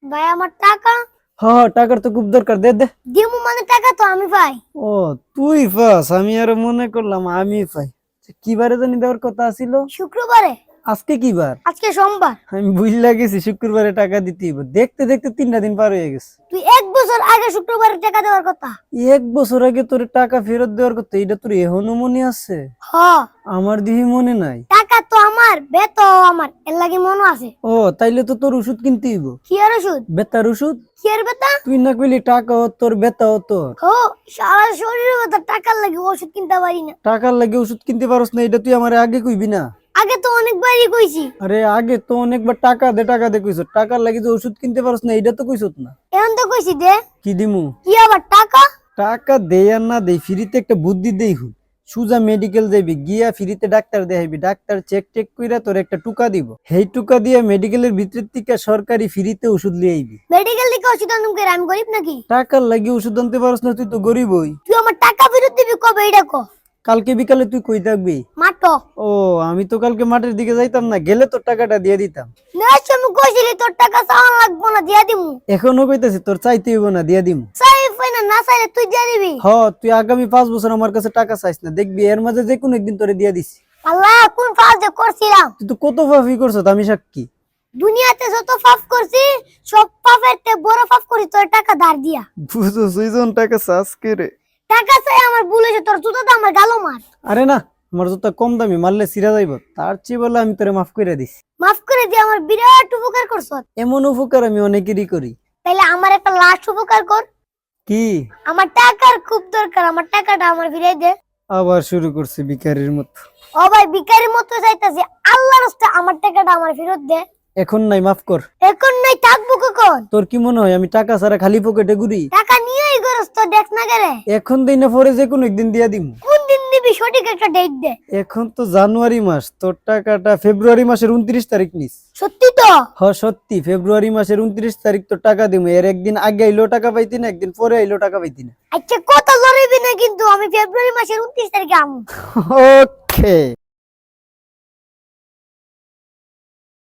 ভাই আমার টাকা হ্যাঁ টাকার তো খুব দরকার, দে দে। দিমু মানে টাকা তো আমি পাই। ও তুই পাস, আমি আর মনে করলাম আমি পাই। কি বারে জানি দেওয়ার কথা ছিল? শুক্রবারে। আজকে কি বার? আজকে সোমবার। আমি বুঝলা গেছি শুক্রবারে টাকা দিতে হইব। দেখতে দেখতে 3টা দিন পার হয়ে গেছে। তুই 1 বছর আগে শুক্রবারে টাকা দেওয়ার কথা। 1 বছর আগে তোর টাকা ফেরত দেওয়ার কথা, এটা তোর এখনো মনে আছে? হ আমার দিহি মনে নাই। টাকা তো আমার, বেত আমার, এর লাগি মনে আছে। ও তাইলে তো তোর ওষুধ কিনতে হইব। কি আর ওষুধ? বেতার ওষুধ। কি আর বেতা? তুই না কইলি টাকা ও তোর, বেতা ও তোর। ও সারা শরীরে বেতা, টাকার লাগি ওষুধ কিনতে পারি না। টাকার লাগে ওষুধ কিনতে পারস না, এটা তুই আমারে আগে কইবি না? আগে তো অনেকবারই কইছি। আরে আগে তো অনেকবার টাকা দে কইছ, টাকার লাগি যে ওষুধ কিনতে পারস না এটা তো কইছত না। এখন তো কইছি দে। কি দিমু? কি আবার টাকা? টাকা দেই আর না দেই, ফ্রিতে একটা বুদ্ধি দেই হুন। সুজা মেডিকেল যাবি, গিয়া ফ্রিতে ডাক্তার দেখাইবি, ডাক্তার চেক টেক কইরা তোর একটা টুকা দিব, সেই টুকা দিয়ে মেডিকেলের ভিতর থেকে সরকারি ফ্রিতে ওষুধ লিয়ে আইবি। মেডিকেল থেকে ওষুধ আনতে করে আমি গরিব নাকি? টাকার লাগি ওষুধ আনতে পারস না, তুই তো গরিবই। তুই আমার টাকা ফেরত দিবি কবে এটা ক? কালকে বিকালে তুই কই থাকবি? মাটো। ও আমি তো কালকে মাঠের দিকে যাইতাম না, গেলে তোর টাকাটা দিয়ে দিতাম। না আমি কইছিলি তোর টাকা চাওয়া লাগবো না, দিয়া দিমু। এখনো কইতাছি তোর চাইতে হইব না, দিয়ে দিমু। চাই পাই না, না চাইলে তুই দিয়া দিবি। হ তুই আগামী 5 বছর আমার কাছে টাকা চাইস না, দেখবি এর মাঝে যে কোনো একদিন তোরে দিয়ে দিছি। আল্লাহ কোন ফাল যে করছিলাম। তুই তো কত পাপি করছ, আমি সাক্ষী। দুনিয়াতে যত পাপ করছি সব পাপের তে বড় পাপ করি তোর টাকা ধার দিয়া। বুঝো সুইজন টাকা চাস কে রে? টাকা চাই আমার ভুল হয়েছে, তোর জুতো তো আমার গালো মার। আরে না, আমার জুতা কম দামি, মারলে ছিঁড়া যাইব, তার চেয়ে বলে আমি তোরে মাফ করে দিছি। মাফ করে দিয়ে আমার বিরাট উপকার করছ। এমন উপকার আমি অনেকেরই করি। তাইলে আমার একটা লাস্ট উপকার কর। কি? আমার টাকার খুব দরকার, আমার টাকাটা আমার ফিরাই দে। আবার শুরু করছে ভিখারির মতো। ও ভাই ভিখারির মতো চাইতাছি, আল্লাহর রাস্তায় আমার টাকাটা আমার ফেরত দে। এখন নাই, মাফ কর। এখন নাই থাকবো কখন? তোর কি মনে হয় আমি টাকা ছাড়া খালি পকেটে ঘুরি? টাকা নিয়েই গরস তো দেখ না গেলে। এখন দেই না, পরে যে কোনো একদিন দিয়া দিমু। কোন দিন দিবি সঠিক একটা ডেট দে। এখন তো জানুয়ারি মাস, তোর টাকাটা ফেব্রুয়ারি মাসের 29 তারিখ নিস। সত্যি তো? হ সত্যি, ফেব্রুয়ারি মাসের 29 তারিখ তোর টাকা দিমু। এর একদিন আগে আইলো টাকা পাইতি না, একদিন পরে আইলো টাকা পাইতি না। আচ্ছা কত জরুরি না, কিন্তু আমি ফেব্রুয়ারি মাসের 29 তারিখে আমু। ওকে।